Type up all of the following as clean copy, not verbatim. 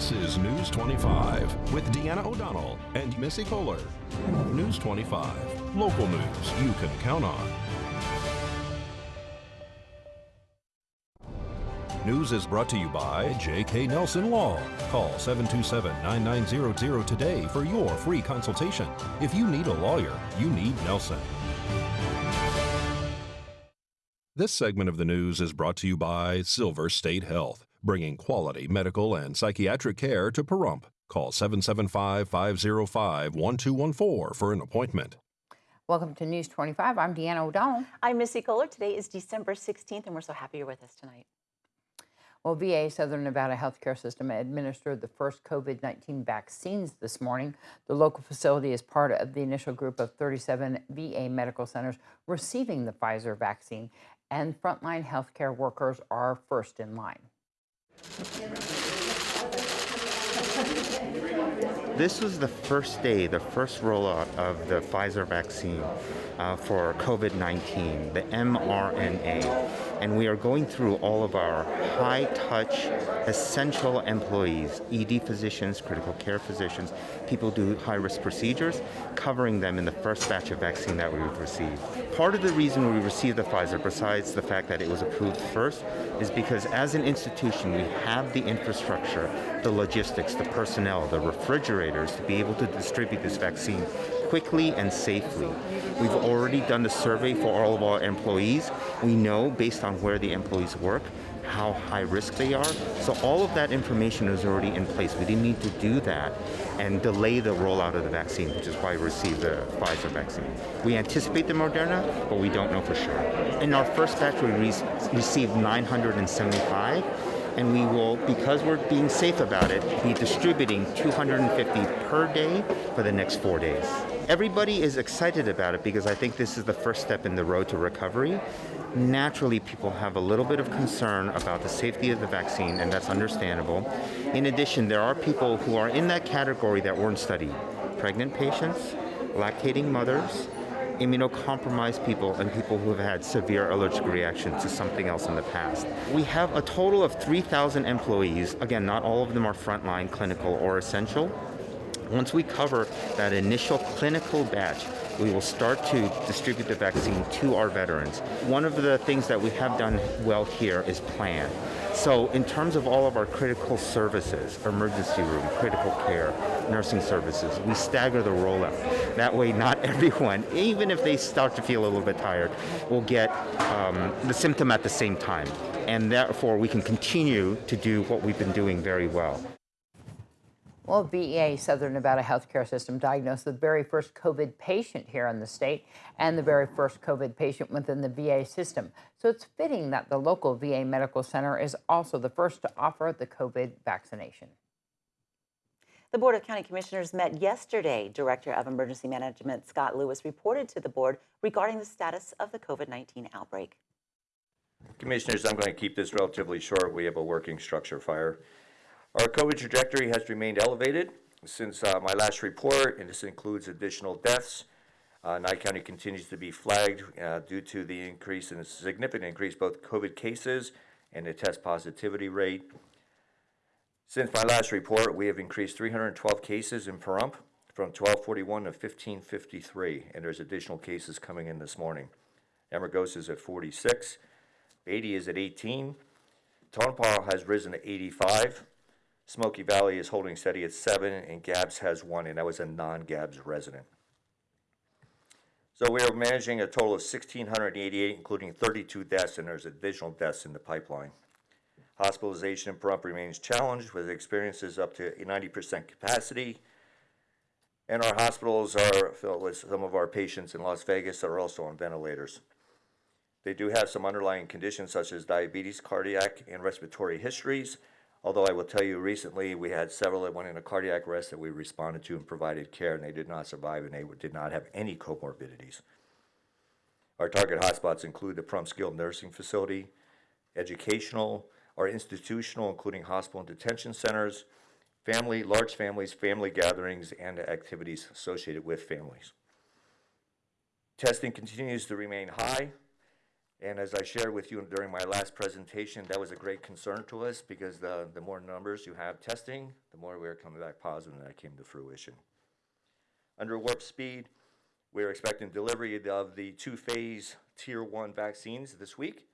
This is News 25 with Deanna O'Donnell and Missy Kohler. News 25, local news you can count on. News is brought to you by J.K. Nelson Law. Call 727-9900 today for your free consultation. If you need a lawyer, you need Nelson. This segment of the news is brought to you by Silver State Health, bringing quality medical and psychiatric care to Pahrump. Call 775-505-1214 for an appointment. Welcome to News 25. I'm Deanna O'Donnell. I'm Missy Kohler. Today is December 16th, and we're so happy you're with us tonight. Well, VA Southern Nevada Healthcare System administered the first COVID-19 vaccines this morning. The local facility is part of the initial group of 37 VA medical centers receiving the Pfizer vaccine, and frontline healthcare workers are first in line. This was the first day, the first rollout of the Pfizer vaccine for COVID-19, the mRNA. And we are going through all of our high-touch, essential employees, ED physicians, critical care physicians, people who do high-risk procedures, covering them in the first batch of vaccine that we've received. Part of the reason we received the Pfizer, besides the fact that it was approved first, is because as an institution, we have the infrastructure, the logistics, the personnel, the refrigerators to be able to distribute this vaccine quickly and safely. We've already done the survey for all of our employees. We know, based on where the employees work, how high risk they are. So all of that information is already in place. We didn't need to do that and delay the rollout of the vaccine, which is why we received the Pfizer vaccine. We anticipate the Moderna, but we don't know for sure. In our first batch, we received 975. And we will, because we're being safe about it, be distributing 250 per day for the next 4 days. Everybody is excited about it because I think this is the first step in the road to recovery. Naturally, people have a little bit of concern about the safety of the vaccine, and that's understandable. In addition, there are people who are in that category that weren't studied. Pregnant patients, lactating mothers, immunocompromised people, and people who have had severe allergic reactions to something else in the past. We have a total of 3,000 employees. Again, not all of them are frontline, clinical, or essential. Once we cover that initial clinical batch, we will start to distribute the vaccine to our veterans. One of the things that we have done well here is plan. So in terms of all of our critical services, emergency room, critical care, nursing services, we stagger the rollout. That way not everyone, even if they start to feel a little bit tired, will get the symptom at the same time. And therefore we can continue to do what we've been doing very well. Well, VA Southern Nevada Healthcare System diagnosed the very first COVID patient here in the state and the very first COVID patient within the VA system. So it's fitting that the local VA Medical Center is also the first to offer the COVID vaccination. The Board of County Commissioners met yesterday. Director of Emergency Management Scott Lewis reported to the board regarding the status of the COVID-19 outbreak. Commissioners, I'm going to keep this relatively short. We have a working structure fire. Our COVID trajectory has remained elevated since my last report, and this includes additional deaths. Nye County continues to be flagged due to the increase in significant increase both COVID cases and the test positivity rate. Since my last report, we have increased 312 cases in Pahrump from 1241 to 1553, and there's additional cases coming in this morning. Amargosa is at 46, Beatty is at 18, Tonopah has risen to 85, Smoky Valley is holding steady at 7, and Gabbs has 1, and that was a non-Gabbs resident. So we are managing a total of 1,688, including 32 deaths, and there's additional deaths in the pipeline. Hospitalization in Pahrump remains challenged with experiences up to 90% capacity, and our hospitals are filled with some of our patients in Las Vegas that are also on ventilators. They do have some underlying conditions such as diabetes, cardiac, and respiratory histories. Although I will tell you recently we had several that went into cardiac arrest that we responded to and provided care, and they did not survive, and they did not have any comorbidities. Our target hotspots include the Pahrump Skilled Nursing Facility, educational or institutional, including hospital and detention centers, family, large families, family gatherings, and activities associated with families. Testing continues to remain high. And as I shared with you during my last presentation, that was a great concern to us because the more numbers you have testing, the more we are coming back positive, and that came to fruition. Under Warp Speed, we're expecting delivery of the 2-phase Tier 1 vaccines this week,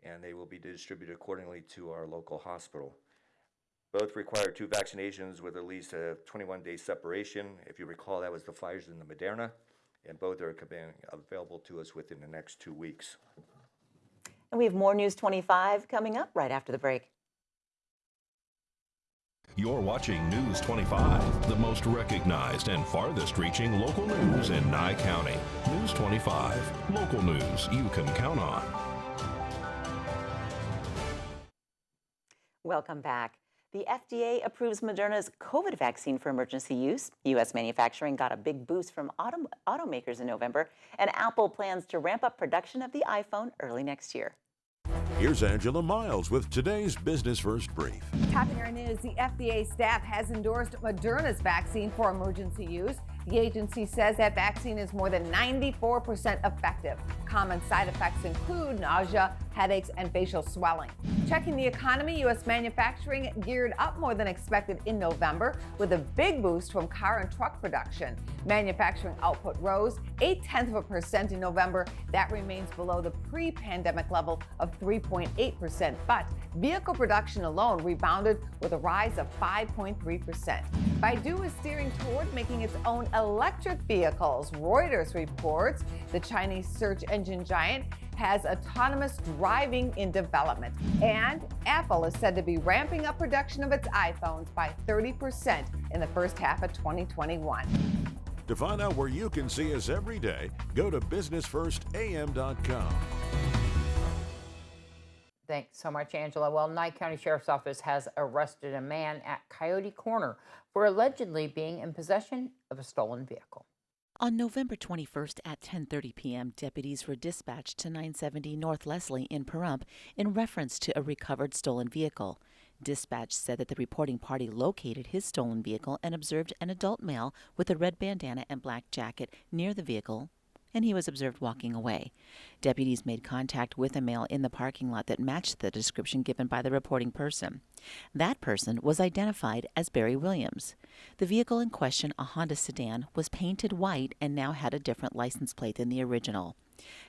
and they will be distributed accordingly to our local hospital. Both require 2 vaccinations with at least a 21-day separation. If you recall, that was the Pfizer and the Moderna, and both are available to us within the next 2 weeks. And we have more News 25 coming up right after the break. You're watching News 25, the most recognized and farthest reaching local news in Nye County. News 25, local news you can count on. Welcome back. The FDA approves Moderna's COVID vaccine for emergency use. U.S. manufacturing got a big boost from automakers in November, and Apple plans to ramp up production of the iPhone early next year. Here's Angela Miles with today's Business First Brief. Topping our news, the FDA staff has endorsed Moderna's vaccine for emergency use. The agency says that vaccine is more than 94% effective. Common side effects include nausea, headaches, and facial swelling. Checking the economy, U.S. manufacturing geared up more than expected in November with a big boost from car and truck production. Manufacturing output rose 0.8% in November. That remains below the pre-pandemic level of 3.8%, but vehicle production alone rebounded with a rise of 5.3%. Baidu is steering toward making its own electric vehicles. Reuters reports the Chinese search engine giant has autonomous driving in development. And Apple is said to be ramping up production of its iPhones by 30% in the first half of 2021. To find out where you can see us every day, go to businessfirstam.com. Thanks so much, Angela. Well, Nye County Sheriff's Office has arrested a man at Coyote Corner for allegedly being in possession of a stolen vehicle. On November 21st at 10:30 p.m., deputies were dispatched to 970 North Leslie in Pahrump in reference to a recovered stolen vehicle. Dispatch said that the reporting party located his stolen vehicle and observed an adult male with a red bandana and black jacket near the vehicle, and he was observed walking away. Deputies made contact with a male in the parking lot that matched the description given by the reporting person. That person was identified as Barry Williams. The vehicle in question, a Honda sedan, was painted white and now had a different license plate than the original.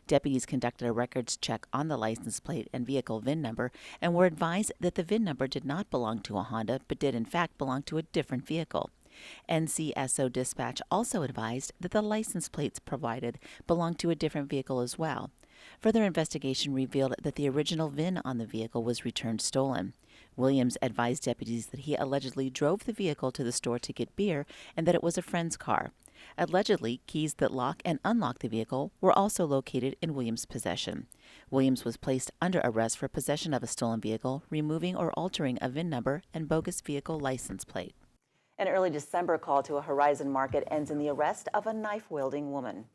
Deputies conducted a records check on the license plate and vehicle VIN number and were advised that the VIN number did not belong to a Honda but did in fact belong to a different vehicle. NCSO Dispatch also advised that the license plates provided belonged to a different vehicle as well. Further investigation revealed that the original VIN on the vehicle was returned stolen. Williams advised deputies that he allegedly drove the vehicle to the store to get beer and that it was a friend's car. Allegedly, keys that lock and unlock the vehicle were also located in Williams' possession. Williams was placed under arrest for possession of a stolen vehicle, removing or altering a VIN number, and bogus vehicle license plate. An early December call to a Horizon market ends in the arrest of a knife-wielding woman.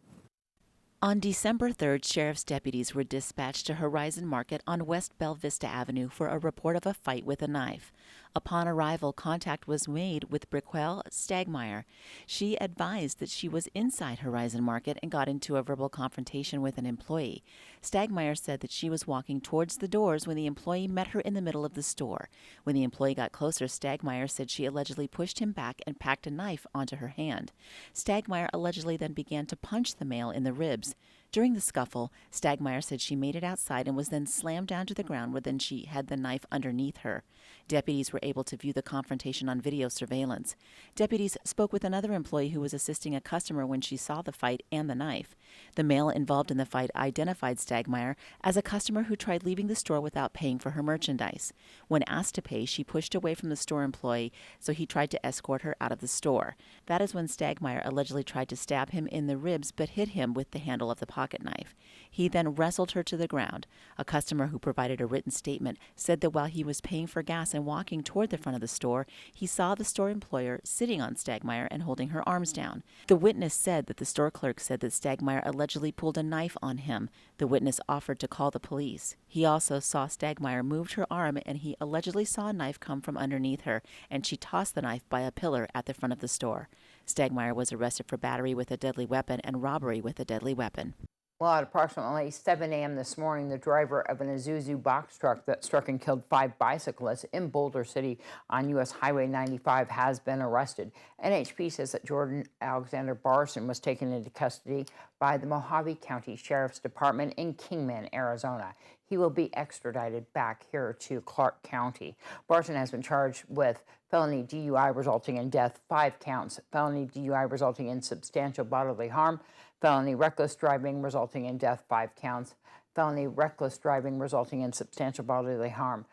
On December 3rd, sheriff's deputies were dispatched to Horizon Market on West Bell Vista Avenue for a report of a fight with a knife. Upon arrival, contact was made with Briquel Stagmeyer. She advised that she was inside Horizon Market and got into a verbal confrontation with an employee. Stagmeyer said that she was walking towards the doors when the employee met her in the middle of the store. When the employee got closer, Stagmeyer said she allegedly pushed him back and packed a knife onto her hand. Stagmeyer allegedly then began to punch the male in the ribs. During the scuffle, Stagmeyer said she made it outside and was then slammed down to the ground where then she had the knife underneath her. Deputies were able to view the confrontation on video surveillance. Deputies spoke with another employee who was assisting a customer when she saw the fight and the knife. The male involved in the fight identified Stagmeyer as a customer who tried leaving the store without paying for her merchandise. When asked to pay, she pushed away from the store employee, so he tried to escort her out of the store. That is when Stagmeyer allegedly tried to stab him in the ribs but hit him with the handle of the pocket knife. He then wrestled her to the ground. A customer who provided a written statement said that while he was paying for gas and walking toward the front of the store, he saw the store employer sitting on Stagmeyer and holding her arms down. The witness said that the store clerk said that Stagmeyer allegedly pulled a knife on him. The witness offered to call the police. He also saw Stagmeyer moved her arm and he allegedly saw a knife come from underneath her, and she tossed the knife by a pillar at the front of the store. Stagmeyer was arrested for battery with a deadly weapon and robbery with a deadly weapon. Well, at approximately 7 a.m. this morning, the driver of an Isuzu box truck that struck and killed 5 bicyclists in Boulder City on U.S. Highway 95 has been arrested. NHP says that Jordan Alexander Barson was taken into custody by the Mojave County Sheriff's Department in Kingman, Arizona. He will be extradited back here to Clark County. Barson has been charged with felony DUI resulting in death, 5 counts, felony DUI resulting in substantial bodily harm, felony reckless driving resulting in death, 5 counts, felony reckless driving resulting in substantial bodily harm.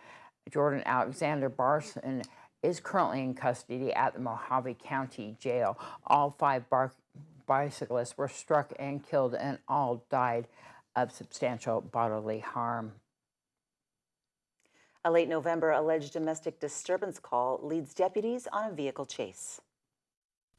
Jordan Alexander Barson is currently in custody at the Mojave County Jail. All 5 bicyclists were struck and killed and all died of substantial bodily harm. A late November alleged domestic disturbance call leads deputies on a vehicle chase.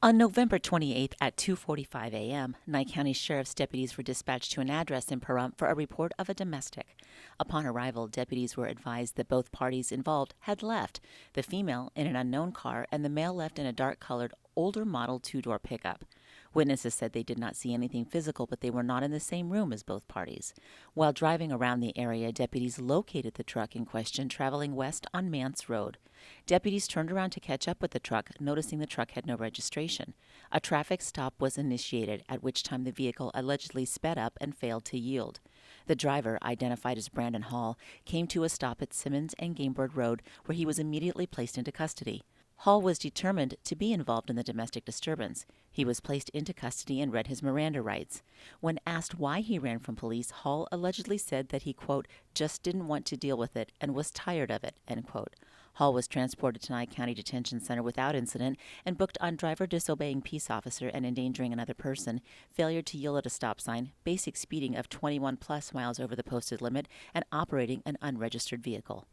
On November 28th at 2:45 a.m., Nye County Sheriff's deputies were dispatched to an address in Pahrump for a report of a domestic. Upon arrival, deputies were advised that both parties involved had left, the female in an unknown car and the male left in a dark-colored, older model 2-door pickup. Witnesses said they did not see anything physical, but they were not in the same room as both parties. While driving around the area, deputies located the truck in question traveling west on Mance Road. Deputies turned around to catch up with the truck, noticing the truck had no registration. A traffic stop was initiated, at which time the vehicle allegedly sped up and failed to yield. The driver, identified as Brandon Hall, came to a stop at Simmons and Gamebird Road, where he was immediately placed into custody. Hall was determined to be involved in the domestic disturbance. He was placed into custody and read his Miranda rights. When asked why he ran from police, Hall allegedly said that he, quote, just didn't want to deal with it and was tired of it, end quote. Hall was transported to Nye County Detention Center without incident and booked on driver disobeying peace officer and endangering another person, failure to yield at a stop sign, basic speeding of 21+ miles over the posted limit, and operating an unregistered vehicle.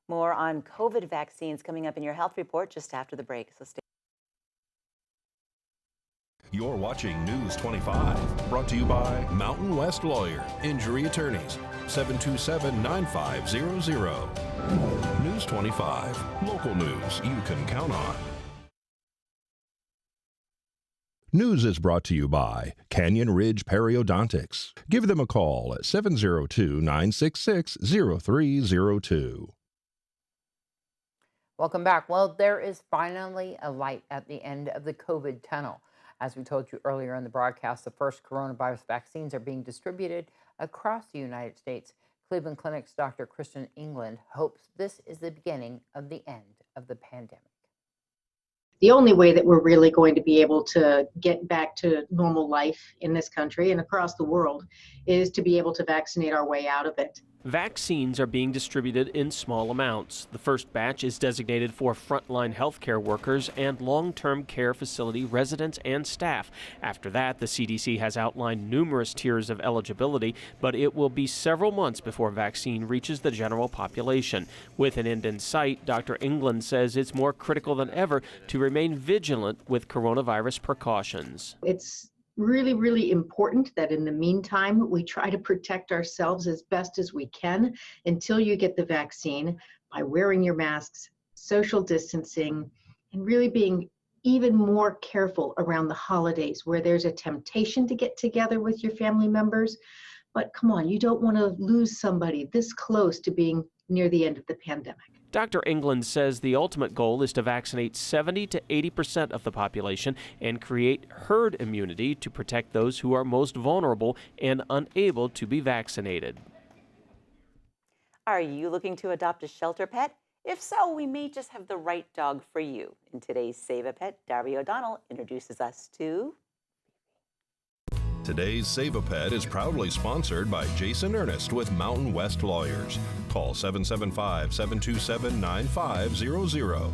More on COVID vaccines coming up in your health report just after the break. So stay. You're watching News 25, brought to you by Mountain West Lawyer, Injury Attorneys, 727-9500. News 25, local news you can count on. News is brought to you by Canyon Ridge Periodontics. Give them a call at 702-966-0302. Welcome back. Well, there is finally a light at the end of the COVID tunnel. As we told you earlier in the broadcast, the first coronavirus vaccines are being distributed across the United States. Cleveland Clinic's Dr. Kristen England hopes this is the beginning of the end of the pandemic. The only way that we're really going to be able to get back to normal life in this country and across the world is to be able to vaccinate our way out of it. Vaccines are being distributed in small amounts. The first batch is designated for frontline healthcare workers and long-term care facility residents and staff. After that, the CDC has outlined numerous tiers of eligibility, but it will be several months before vaccine reaches the general population. With an end in sight, Dr. England says it's more critical than ever to remain vigilant with coronavirus precautions. It's really, really important that in the meantime, we try to protect ourselves as best as we can until you get the vaccine by wearing your masks, social distancing, and really being even more careful around the holidays where there's a temptation to get together with your family members. But come on, you don't want to lose somebody this close to being near the end of the pandemic. Dr. England says the ultimate goal is to vaccinate 70 to 80% of the population and create herd immunity to protect those who are most vulnerable and unable to be vaccinated. Are you looking to adopt a shelter pet? If so, we may just have the right dog for you. In today's Save a Pet, Darbie O'Donnell introduces us to... Today's Save a Pet is proudly sponsored by Jason Ernest with Mountain West Lawyers. Call 775-727-9500.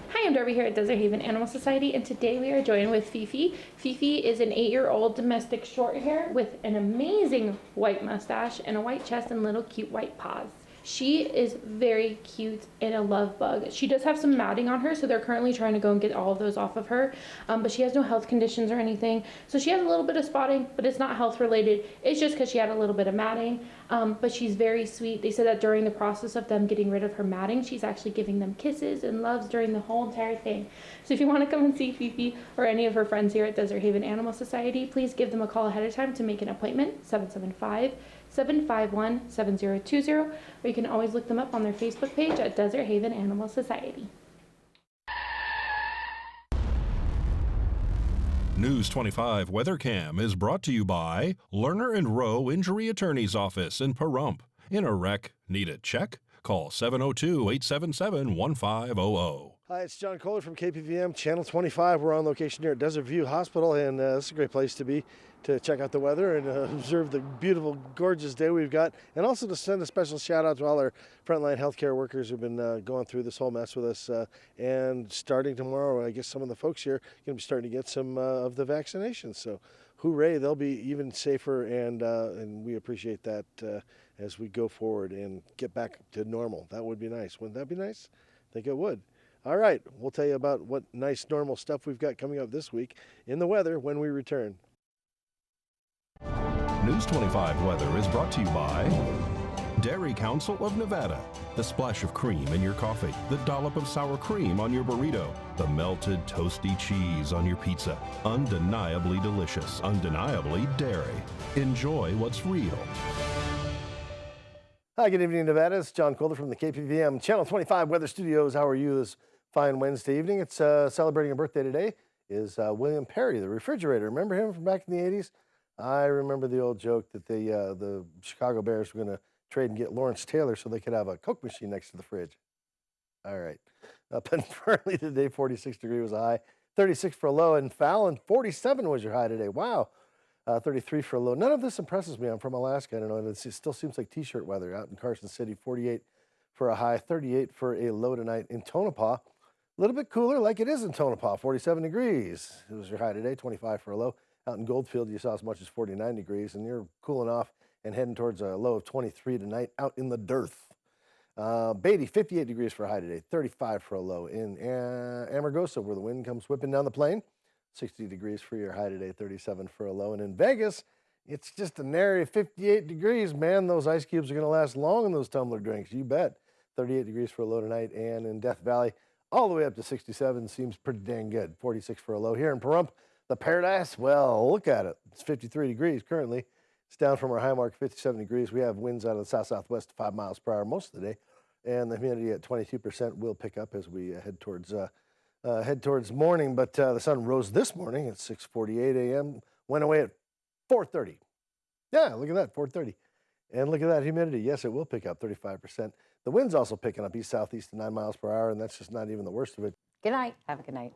Hi, I'm Darbie here at Desert Haven Animal Society, and today we are joined with Fifi. Fifi is an 8-year-old domestic short hair with an amazing white mustache and a white chest and little cute white paws. She is very cute and a love bug. She does have some matting on her, so they're currently trying to go and get all of those off of her, but she has no health conditions or anything. So she has a little bit of spotting, but it's not health related. It's just because she had a little bit of matting, but she's very sweet. They said that during the process of them getting rid of her matting, she's actually giving them kisses and loves during the whole entire thing. So if you want to come and see Fifi or any of her friends here at Desert Haven Animal Society, please give them a call ahead of time to make an appointment, 775-751-7020, or you can always look them up on their Facebook page at Desert Haven Animal Society. News 25 Weather Cam is brought to you by Lerner and Rowe Injury Attorney's Office in Pahrump. In a wreck, need a check? Call 702-877-1500. Hi, it's John Kohler from KPVM Channel 25. We're on location here at Desert View Hospital, and this is a great place to be to check out the weather and observe the beautiful, gorgeous day we've got, and also to send a special shout out to all our frontline healthcare workers who've been going through this whole mess with us. And starting tomorrow, I guess some of the folks here are going to be starting to get some of the vaccinations. So, hooray! They'll be even safer, and we appreciate that as we go forward and get back to normal. That would be nice. Wouldn't that be nice? I think it would. All right, we'll tell you about what nice normal stuff we've got coming up this week in the weather when we return. News 25 weather is brought to you by Dairy Council of Nevada. The splash of cream in your coffee, the dollop of sour cream on your burrito, the melted toasty cheese on your pizza. Undeniably delicious, undeniably dairy. Enjoy what's real. Hi, good evening, Nevada. It's John Kohler from the KPVM Channel 25 Weather Studios. How are you this fine Wednesday evening? It's celebrating a birthday today is William Perry, the refrigerator. Remember him from back in the 80s? I remember the old joke that the Chicago Bears were going to trade and get Lawrence Taylor so they could have a Coke machine next to the fridge. All right. Up and early today, 46 degrees was a high, 36 for a low in Fallon, 47 was your high today. Wow. 33 for a low. None of this impresses me. I'm from Alaska. I don't know. It still seems like T-shirt weather out in Carson City. 48 for a high, 38 for a low tonight in Tonopah. A little bit cooler like it is in Tonopah, 47 degrees. It was your high today, 25 for a low. Out in Goldfield, you saw as much as 49 degrees, and you're cooling off and heading towards a low of 23 tonight out in the dearth. Beatty, 58 degrees for a high today, 35 for a low. In Amargosa, where the wind comes whipping down the plain, 60 degrees for your high today, 37 for a low. And in Vegas, it's just a nary 58 degrees, man. Those ice cubes are going to last long in those tumbler drinks, you bet. 38 degrees for a low tonight. And in Death Valley, all the way up to 67 seems pretty dang good. 46 for a low. Here in Pahrump, the Paradise, well, look at it. It's 53 degrees currently. It's down from our high mark, 57 degrees. We have winds out of the south-southwest 5 miles per hour most of the day. And the humidity at 22% will pick up as we head towards morning, but the sun rose this morning at 6:48 a.m., went away at 4:30. Yeah, look at that, 4:30. And look at that humidity. Yes, it will pick up 35%. The wind's also picking up east-southeast to 9 miles per hour, and that's just not even the worst of it. Good night. Have a good night.